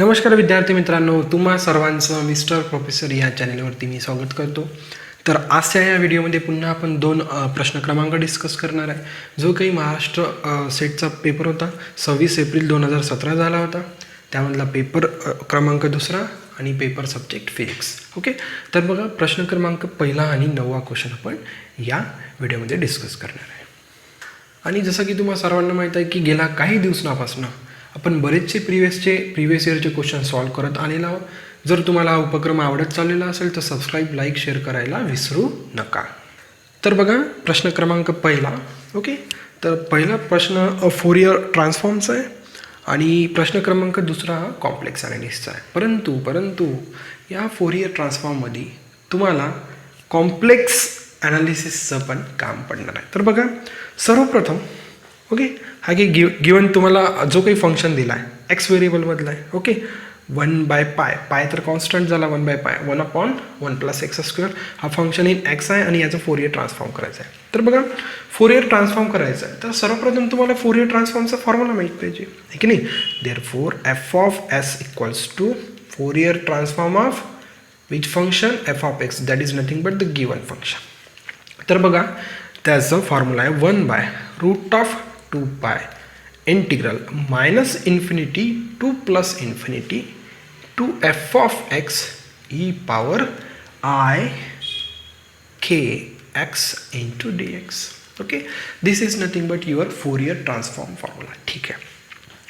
नमस्कार विद्यार्थी मित्रांनो, तुम्हा सर्वांचं मिस्टर प्रोफेसर या चॅनलवरती मी स्वागत करतो. तर आजच्या या व्हिडिओमध्ये पुन्हा आपण दोन प्रश्न क्रमांक डिस्कस करणार आहे. जो काही महाराष्ट्र सेटचा पेपर होता 26 एप्रिल 2017 झाला होता, त्यामधला पेपर क्रमांक दुसरा आणि पेपर सब्जेक्ट फिजिक्स. ओके, तर बघा प्रश्न क्रमांक पहिला आणि 9वा क्वेश्चन आपण या व्हिडिओमध्ये डिस्कस करणार आहे. आणि जसं की तुम्हाला सर्वांना माहीत आहे की गेल्या काही दिवसांपासून आपण बरेचसे प्रिवियस इयरचे क्वेश्चन सॉल्व करत आलेलो आहोत. जर तुम्हाला हा उपक्रम आवडत चाललेला असेल तर सबस्क्राईब, लाईक, शेअर करायला विसरू नका. तर बघा प्रश्न क्रमांक पहिला. ओके, तर पहिला प्रश्न फोरियर ट्रान्सफॉर्मचा आहे आणि प्रश्न क्रमांक दुसरा हा कॉम्प्लेक्स ॲनालिसिसचा आहे. परंतु या फोरियर ट्रान्सफॉर्ममध्ये तुम्हाला कॉम्प्लेक्स ॲनालिसिसचं पण काम पडणार आहे. तर बघा सर्वप्रथम ओके, हा की गिवन तुम्हाला जो काही फंक्शन दिला आहे एक्स व्हेरिएबलमधला आहे. ओके, 1/पाय, पाय तर कॉन्स्टंट झाला 1/पाय, 1/1 + x². हा फंक्शन इन एक्स आहे आणि याचं फोरियर ट्रान्सफॉर्म करायचं आहे. तर बघा फोरियर ट्रान्सफॉर्म करायचं आहे तर सर्वप्रथम तुम्हाला फोरियर ट्रान्सफॉर्मचा फॉर्म्युला माहीत पाहिजे, आहे की नाही. Therefore f(s) = Fourier transform of which function f(x), that is nothing but the given function. तर बघा त्याचा फॉर्म्युला आहे 1/√2π integral -∞ to +∞ to f(x) e⁻i kx into dx. Okay, this is nothing but your Fourier transform formula. ठीक आहे,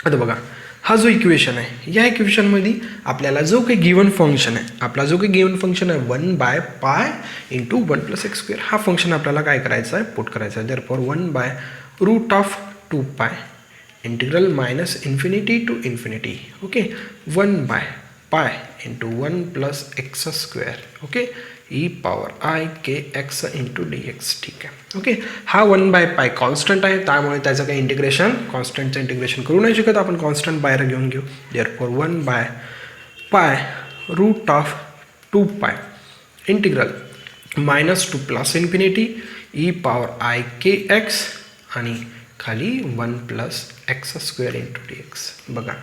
आता बघा हा जो इक्वेशन आहे या इक्वेशनमध्ये आपल्याला जो काही गिवन फंक्शन आहे, आपला जो काही गिवन फंक्शन आहे 1/π × 1 + x², हा फंक्शन आपल्याला काय करायचं आहे, पुट करायचं आहे. Therefore 1/√2π integral -∞ to ∞. Okay, 1/π × 1 + x². Okay, e⁻i kx into dx. ठीक आहे. ओके, हा 1/π कॉन्स्टंट आहे त्यामुळे त्याचं काही इंटिग्रेशन, कॉन्स्टंटचं इंटिग्रेशन करू नाही शकत आपण, कॉन्स्टंट बाहेर घेऊन घेऊ. Therefore 1/π√2π integral -to +∞ e⁻i kx आणि खाली 1 + x² into dx. बघा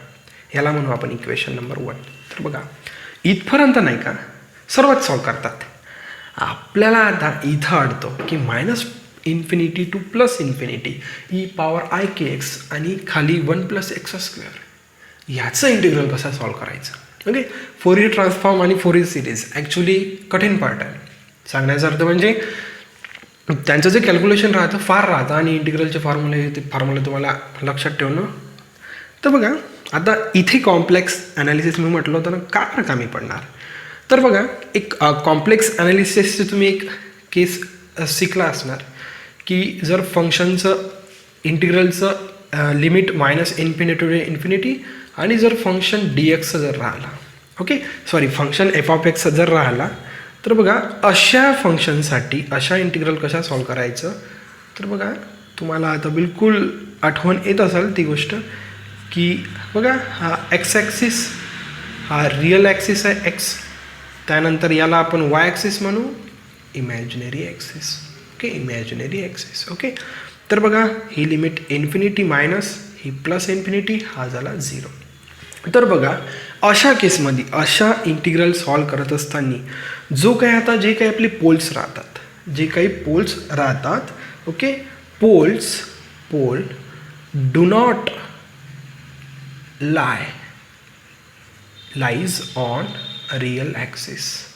याला म्हणू आपण इक्वेशन नंबर 1. तर बघा इथपर्यंत नाही का सर्वात सॉल्व करतात. आपल्याला आता इथं अडतो की -∞ to +∞ e⁻i kx आणि खाली 1 + x², याचं इंटिग्रल कसं सॉल्व करायचं. ओके, फोरियर ट्रान्सफॉर्म आणि फोरियर सिरीज ॲक्च्युली कठीण पार्ट आहे. सांगण्याचा अर्थ म्हणजे त्यांचं जे कॅल्क्युलेशन राहतं फार राहतं आणि इंटिग्रलचे फॉर्म्युले तुम्हाला लक्षात ठेवणं. तर बघा आता इथे कॉम्प्लेक्स ॲनालिसिस मी म्हटलं होतं ना, का कामी पडणार. तर बघा एक कॉम्प्लेक्स ॲनालिसिसचे तुम्ही एक केस शिकला असणार की जर फंक्शनचं इंटिग्रलचं लिमिट -∞ to ∞ आणि जर फंक्शन dx जर राहिला, ओके सॉरी फंक्शन f(x) जर राहिला, तर बघा अशा फंक्शनसाठी अशा इंटिग्रल कशा सॉल्व करायचं. तर बघा तुम्हाला आता बिलकुल आठवण येत असेल ती गोष्ट की बघा हा एक्स ॲक्सिस हा रिअल ॲक्सिस आहे x, त्यानंतर याला आपण y ॲक्सिस म्हणू, imaginary axis. Okay, imaginary axis. Okay, तर बघा ही लिमिट इन्फिनिटी मायनस ही +∞, हा झाला 0. तर बघा अशा केसमध्ये अशा इंटिग्रल सॉल्व करत असताना जो काही आता जे काही आपले पोल्स राहतात, okay pole do not lies on real axis.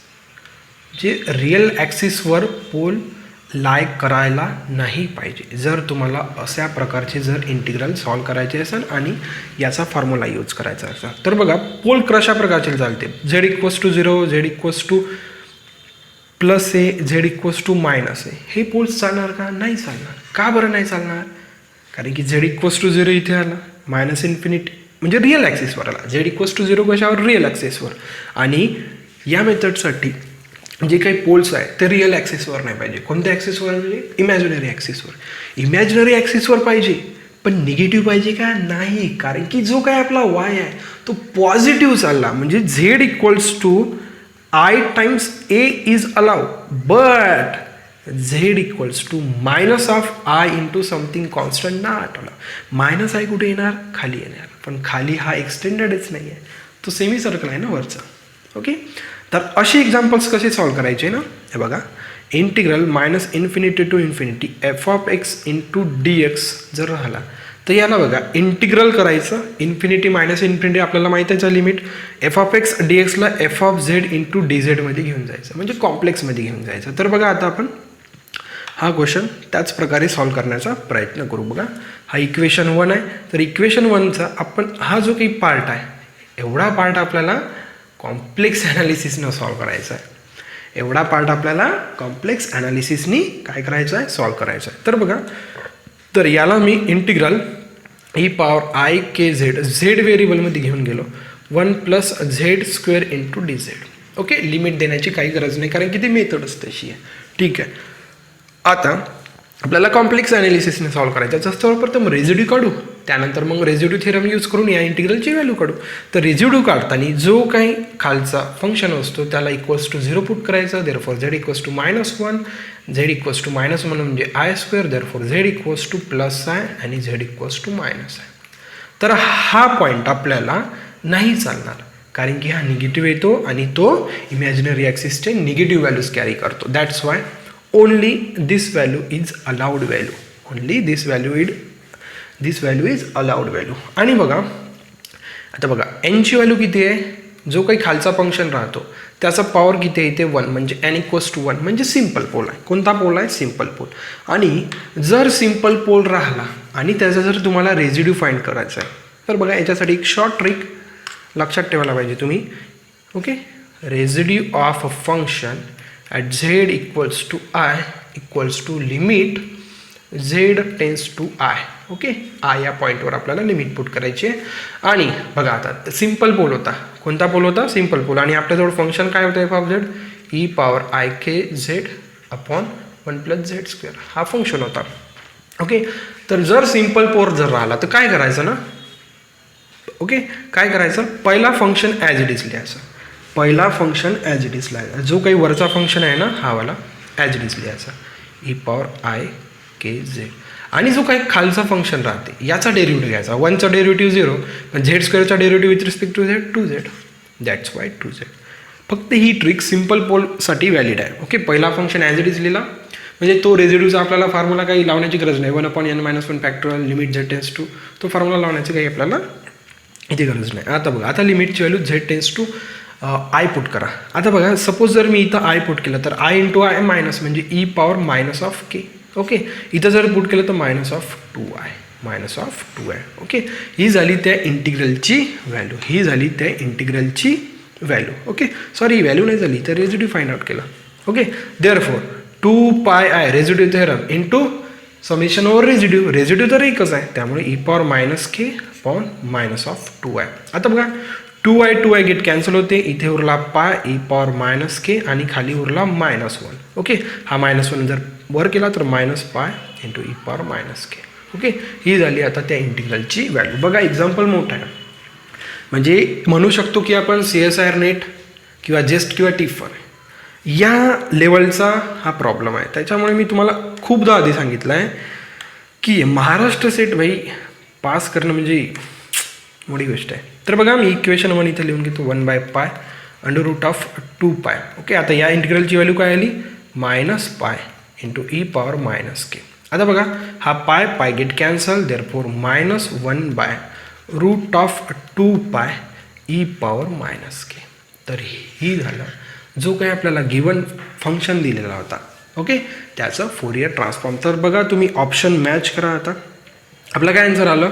जे रिअल ॲक्सिसवर पोल लाय करायला नाही पाहिजे जर तुम्हाला अशा प्रकारचे जर इंटिग्रल सॉल्व करायचे असेल आणि याचा फॉर्म्युला यूज करायचा असेल. तर बघा पोल कशा प्रकारचे चालते, z = 0, z = +a, z = -a, हे पोल्स चालणार का, नाही चालणार. का बरं नाही चालणार, कारण की z = 0 इथे आला, -∞ म्हणजे रिअल ॲक्सिसवर आला, z = 0 कशावर, रिअल ॲक्सिसवर. आणि या मेथडसाठी जे काही पोल्स आहे ते रिअल ॲक्सिसवर नाही पाहिजे. कोणत्या ॲक्सिसवर म्हणजे इमॅजिनरी ॲक्सिसवर. इमॅजिनरी ॲक्सिसवर पाहिजे पण निगेटिव्ह पाहिजे का, नाही, कारण की जो काही आपला y आहे तो पॉझिटिव्ह चालला म्हणजे z = i times a is allowed, but z = -i into something constant not allowed. -i कुठे येणार, खाली येणार, पण खाली हा एक्सटेंडेडच नाही आहे. तो सेमी सर्कल आहे ना वरचा. ओके, तर असे एक्झाम्पल्स कसे सॉल्व करायचे ना, हे बघा, integral -∞ to infinity f(x) into dx जर राहिला तर याला बघा इंटिग्रल करायचं. इन्फिनिटी मायनस इन्फिनिटी आपल्याला माहिती आहे limit. f(x) dxला f(z) into dz मध्ये घेऊन जायचं, म्हणजे कॉम्प्लेक्समध्ये घेऊन जायचं. तर बघा आता आपण हा क्वेश्चन त्याच प्रकारे सॉल्व करण्याचा प्रयत्न करू. बघा, हा इक्वेशन 1 आहे. तर इक्वेशन 1चा आपण हा जो काही पार्ट आहे, एवढा पार्ट आपल्याला कॉम्प्लेक्स ॲनालिसिसनं सॉल्व करायचा आहे. एवढा पार्ट आपल्याला कॉम्प्लेक्स ॲनालिसिसनी काय करायचं आहे, सॉल्व करायचं आहे. तर बघा, तर याला मी इंटिग्रल e⁻ik(z) झेड व्हेरिएबलमध्ये घेऊन गेलो. 1 + z² into dz. Okay, limit देण्याची काही गरज नाही, कारण की ती मेथडच तशी आहे. ठीक आहे, आता आपल्याला कॉम्प्लेक्स ॲनालिसिसने सॉल्व करायचं आहे. सर्वप्रथम रेझिड्यू काढू, त्यानंतर मग रेझिड्यू थेरम यूज करून या इंटिग्रलची व्हॅल्यू काढू. तर रेझिड्यू काढताना जो काही खालचा फंक्शन असतो त्याला =0 पुट करायचं. देअरफॉर z = -1, z = -1 म्हणजे i², देअरफॉर z = +i आणि z = -i. तर हा पॉईंट आपल्याला नाही चालणार, कारण की हा निगेटिव्ह येतो आणि तो इमॅजिनरी ॲक्सिसचे निगेटिव्ह व्हॅल्यूज कॅरी करतो. That's why only this value is allowed value. Only this value is allowed value. आणि बघा, आता बघा nची व्हॅल्यू किती आहे, जो काही खालचा फंक्शन राहतो त्याचा पॉवर किती आहे, इथे 1, म्हणजे n = 1, म्हणजे सिम्पल पोल आहे. कोणता पोल आहे, सिम्पल पोल. आणि जर सिम्पल पोल राहिला आणि त्याचा जर तुम्हाला रेझिड्यू फाइंड करायचा आहे, तर बघा याच्यासाठी एक शॉर्ट ट्रिक लक्षात ठेवायला पाहिजे तुम्ही. Okay, residue of a function at z = i = limit z tends to i. Okay, i या पॉईंटवर आपल्याला लिमिट पुट करायची आहे. आणि बघा आता सिम्पल पोल होता. कोणता पोल होता, सिम्पल पोल. आणि आपल्याजवळ फंक्शन काय होतं, f(z) e⁻ik(z) अपॉन 1 + z². हा फंक्शन होता. ओके, तर जर सिम्पल पोल जर राहिला तर काय करायचं ना, ओके, काय करायचं, पहिला फंक्शन ॲज इट इज लिहायचं. पहिला फंक्शन ॲज इट इज लिहायचा. जो काही वरचा फंक्शन आहे ना, हा वाला ॲज इट इज लिहायचा, e⁻ik(z). आणि जो काही खालचा फंक्शन राहते याचा डेरिव्हेटिव्ह घ्यायचा. 1चा derivative 0, z² derivative with respect to z 2z. That's why 2z. फक्त ही ट्रिक सिम्पल पोलसाठी व्हॅलिड आहे. ओके, पहिला फंक्शन ॲज इट इज लिहिला म्हणजे तो रेझिड्यूचा आपल्याला फॉर्म्युला काही लावण्याची गरज नाही. 1/n-1 limit z tends to, तो फॉर्म्युला लावण्याची काही आपल्याला इथे गरज नाही. आता बघा, आता लिमिटची value z tends to i put करा. आता बघा, सपोज जर मी इथं आय पुट केलं तर i × i मायनस म्हणजे e⁻−k. ओके, इथं जर पुट केलं तर -2i. ओके, ही झाली त्या इंटिग्रलची व्हॅल्यू. ओके, सॉरी, ही व्हॅल्यू नाही झाली, तर रेझिड्यू फाइंड आउट केला. Okay, therefore 2πi residue theorem into summation over residue तर एकच आहे, त्यामुळे e⁻−k अपॉन -2i. आता बघा, 2i गेट कॅन्सल होते. इथे उरला पाय e⁻−k आणि खाली उरला -1. ओके, हा -1 जर वर केला तर -π इंटू e⁻−k. ओके, ही झाली आता त्या इंटिग्रलची व्हॅल्यू. बघा, एक्झाम्पल मोठा आहे, म्हणजे म्हणू शकतो की आपण CSIR नेट किंवा जेस्ट किंवा टिफर या लेवलचा हा प्रॉब्लेम आहे. त्याच्यामुळे मी तुम्हाला खूपदा आधी सांगितलं आहे की महाराष्ट्र सेट भाई पास करणं म्हणजे मोठी गोष्ट आहे. तर बघा, मी इक्वेशन 1 इथे लिहून घेतो, 1/π √2π. ओके, आता या इंटिग्रलची व्हॅल्यू काय आली, -π इंटू e⁻−k. आता बघा, हा पाय गेट कॅन्सल, देअरफॉर -1/√2π e⁻−k. तर ही झालं जो काही आपल्याला गिवन फंक्शन दिलेला होता. ओके, त्याचं फोरियर ट्रान्सफॉर्म. तर बघा, तुम्ही ऑप्शन मॅच करा. आता आपलं काय आन्सर आलं,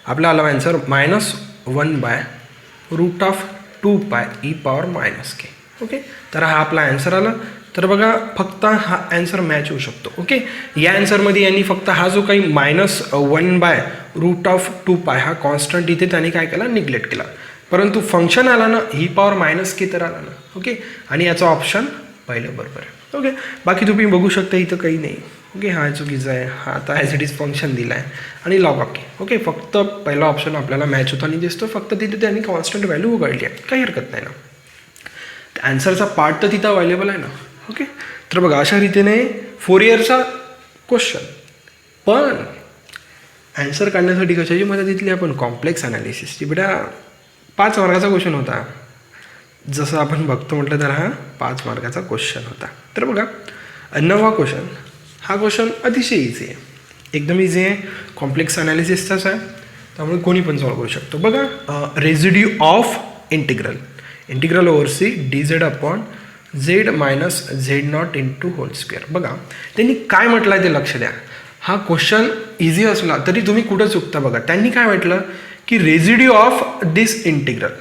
आपला आला आन्सर -1/√2π e⁻−k. ओके, तर हा आपला आन्सर आला. तर बघा, फक्त हा आन्सर मॅच होऊ शकतो. ओके, या आन्सरमध्ये यांनी फक्त हा जो काही -1/√2π हा कॉन्स्टंट इथे त्यांनी काय केला, निग्लेक्ट केला. परंतु फंक्शन आला ना, e⁻−k तर आला ना. ओके, आणि याचा ऑप्शन पहिलं बरोबर आहे. ओके, बाकी तुम्ही बघू शकता इथं काही नाही. ओके, हा चुकीचा आहे. हा आता ॲज इट इज फंक्शन दिला आहे आणि लॉग ऑफ के. ओके, फक्त पहिला ऑप्शन आपल्याला मॅच होताना दिसतो, फक्त तिथे त्यांनी कॉन्स्टंट व्हॅल्यू उघडली आहे, काही हरकत नाही ना. ॲन्सरचा पार्ट तर तिथं अवेलेबल आहे ना. ओके, तर बघा, अशा रीतीने फोरियरचा क्वेश्चन. पण ॲन्सर काढण्यासाठी कशाची मदत घेतली आपण, कॉम्प्लेक्स ॲनालिसिसची. बेटा 5 मार्काचा क्वेश्चन होता. जसं आपण बघतो म्हटलं तर हा 5 मार्काचा क्वेश्चन होता. तर बघा 9वा क्वेश्चन. हा क्वेश्चन अतिशय इझी आहे, एकदम इझी आहे, कॉम्प्लेक्स ॲनालिसिसचाच आहे, त्यामुळे कोणी पण सॉल्व करू शकतो. बघा residue of integral over C dz upon z minus z0 into whole square. बघा त्यांनी काय म्हटलं आहे ते लक्ष द्या. हा क्वेश्चन इझी असला तरी तुम्ही कुठं चुकता बघा. त्यांनी काय म्हटलं की residue of this integral.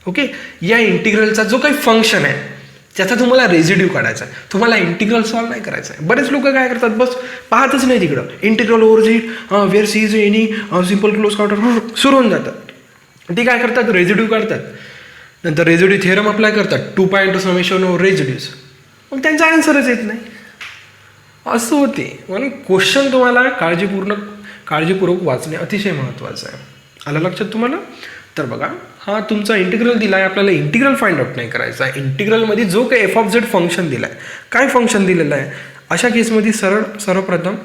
Okay, या इंटिग्रलचा जो काही फंक्शन आहे त्याचा तुम्हाला रेझिड्यू काढायचा आहे, तुम्हाला इंटिग्रल सॉल्व नाही करायचं आहे. बरेच लोक काय करतात, बस पाहतच नाही तिकडं, integral over Z where C is any simple close contour सुरू होऊन जातात. ते काय करतात, रेझिड्यू काढतात, नंतर रेझिड्यू थिअरम अप्लाय करतात, 2π इंटू समेशन ऑफ रेझिड्यूज, मग त्यांचा आन्सरच येत नाही. असं होते. म्हणून क्वेश्चन तुम्हाला काळजीपूर्वक वाचणे अतिशय महत्त्वाचं आहे. आलं लक्षात तुम्हाला? तर बघा हा तुमचा इंटिग्रल दिला आहे, आपल्याला इंटिग्रल फाइंड आउट नाही करायचा आहे. इंटिग्रलमध्ये जो काही f(z) फंक्शन दिला आहे, काय फंक्शन दिलेलं आहे, अशा केसमध्ये सर्वप्रथम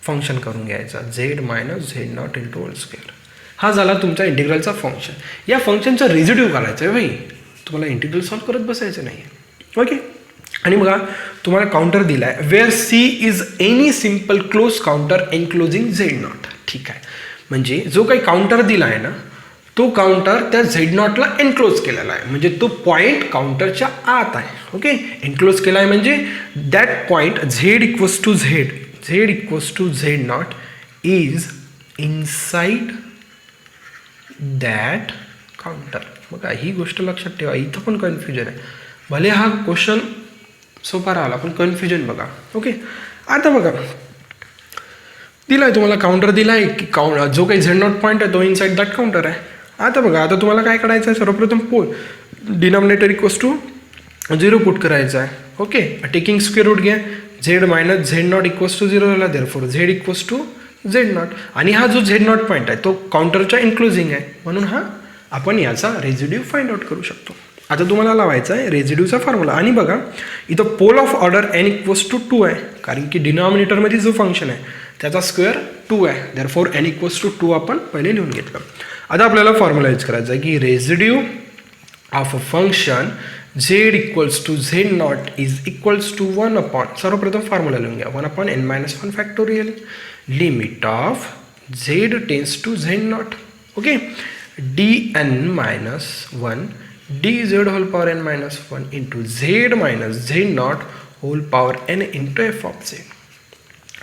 फंक्शन करून घ्यायचा z minus z0 into whole square. हा झाला तुमचा इंटिग्रलचा फंक्शन. या फंक्शनचा रेझिड्यू काढायचा आहे भाई, तुम्हाला इंटिग्रल सॉल्व करत बसायचं नाही. ओके, आणि बघा तुम्हाला काउंटर दिला आहे where C is any simple close contour enclosing z0. ठीक आहे, म्हणजे जो काही काउंटर दिला आहे ना, तो काउंटर त्या z0ला एनक्लोज केलेला आहे, म्हणजे तो पॉईंट काउंटरच्या आत आहे. ओके, एनक्लोज केला आहे म्हणजे that point z equals to z0 is inside that contour. बघा ही गोष्ट लक्षात ठेवा, इथं पण कन्फ्युजन आहे. भले हा क्वेश्चन सोपा राहिला पण कन्फ्युजन बघा. ओके, आता बघा दिला आहे तुम्हाला, काउंटर दिला आहे की जो काही z0 पॉईंट आहे तो इनसाइड दॅट काउंटर आहे. आता बघा, आता तुम्हाला काय करायचं आहे, सर्वप्रथम डिनॉमिनेटर इक्वल्स टू 0 पुट करायचा आहे. ओके, टेकिंग स्क्वेअर रूट घ्या, z minus z0 equals to 0 झाला, therefore z equals to z0. आणि हा जो z0 पॉईंट आहे तो काउंटरच्या इन्क्लुजिंग आहे, म्हणून हा आपण याचा रेझिड्यू फाइंड आउट करू शकतो. आता तुम्हाला लावायचा आहे रेझिड्यूचा फॉर्म्युला. आणि बघा इथं pole of order n equals to 2 आहे, कारण की डिनॉमिनेटरमध्ये जो फंक्शन आहे त्याचा स्क्वेअर 2 आहे, देअरफॉर n इक्वल्स टू 2 आपण पहिले लिहून घेतलं. आता आपल्याला फॉर्म्युला यूज करायचा आहे की residue of a function z equals to z0 is equals to 1 upon, सर्वप्रथम फॉर्म्युला लिहून घ्या, 1 upon n-1 factorial limit of z tends to z0. Okay, dn-1 dz whole power n-1 into z minus z0 whole power n into f of z.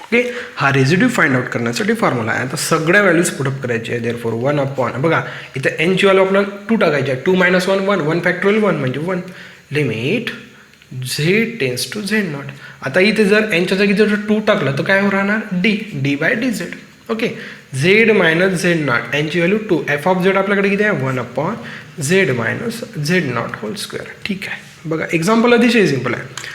Okay, हा residue find out करण्यासाठी formula आहे. आता सगळ्या values put up करायची आहे, therefore 1 upon, बघा इथं एनची value आपल्याला 2 टाकायची आहे, 2 - 1 1 फॅक्टोरियल 1 म्हणजे 1 limit z tends to z0. आता इथे जर एनच्या जागी जर 2 टाकलं तर काय राहणार, d/dz. Okay, z minus z0, एनची व्हॅल्यू 2, f ऑफ z आपल्याकडे किती आहे, 1 अपॉन z minus z0 whole square. ठीक आहे, बघा एक्झाम्पल अतिशय सिम्पल आहे.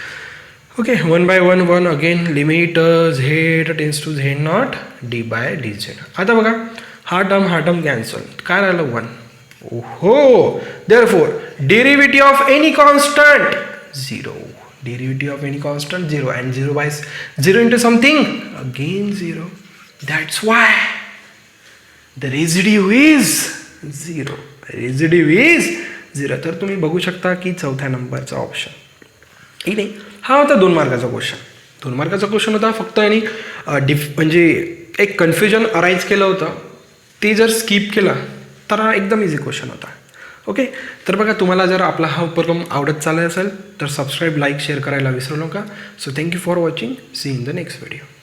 Okay, 1/1 1 again limit z tends to z0 d/dz. आता बघा हा टर्म कॅन्सल, काय राहिलं 1. ओहो, therefore derivative of any constant 0, derivative of any constant 0 and 0 into something again 0. That's why the residue is 0. Residue is 0. तर तुम्ही बघू शकता की चौथ्या नंबरचा ऑप्शन. ठीक आहे, हा होता 2 मार्काचा क्वेश्चन. 2 मार्काचा क्वेश्चन होता, फक्त यांनी म्हणजे एक कन्फ्युजन अराईज केलं होतं, ते जर स्किप केलं तर हा एकदम इझी क्वेश्चन होता. ओके, तर बघा तुम्हाला जर आपला हा उपक्रम आवडत चालला असेल तर सबस्क्राईब, लाईक, शेअर करायला विसरू नका. So thank you for watching. See in the next video.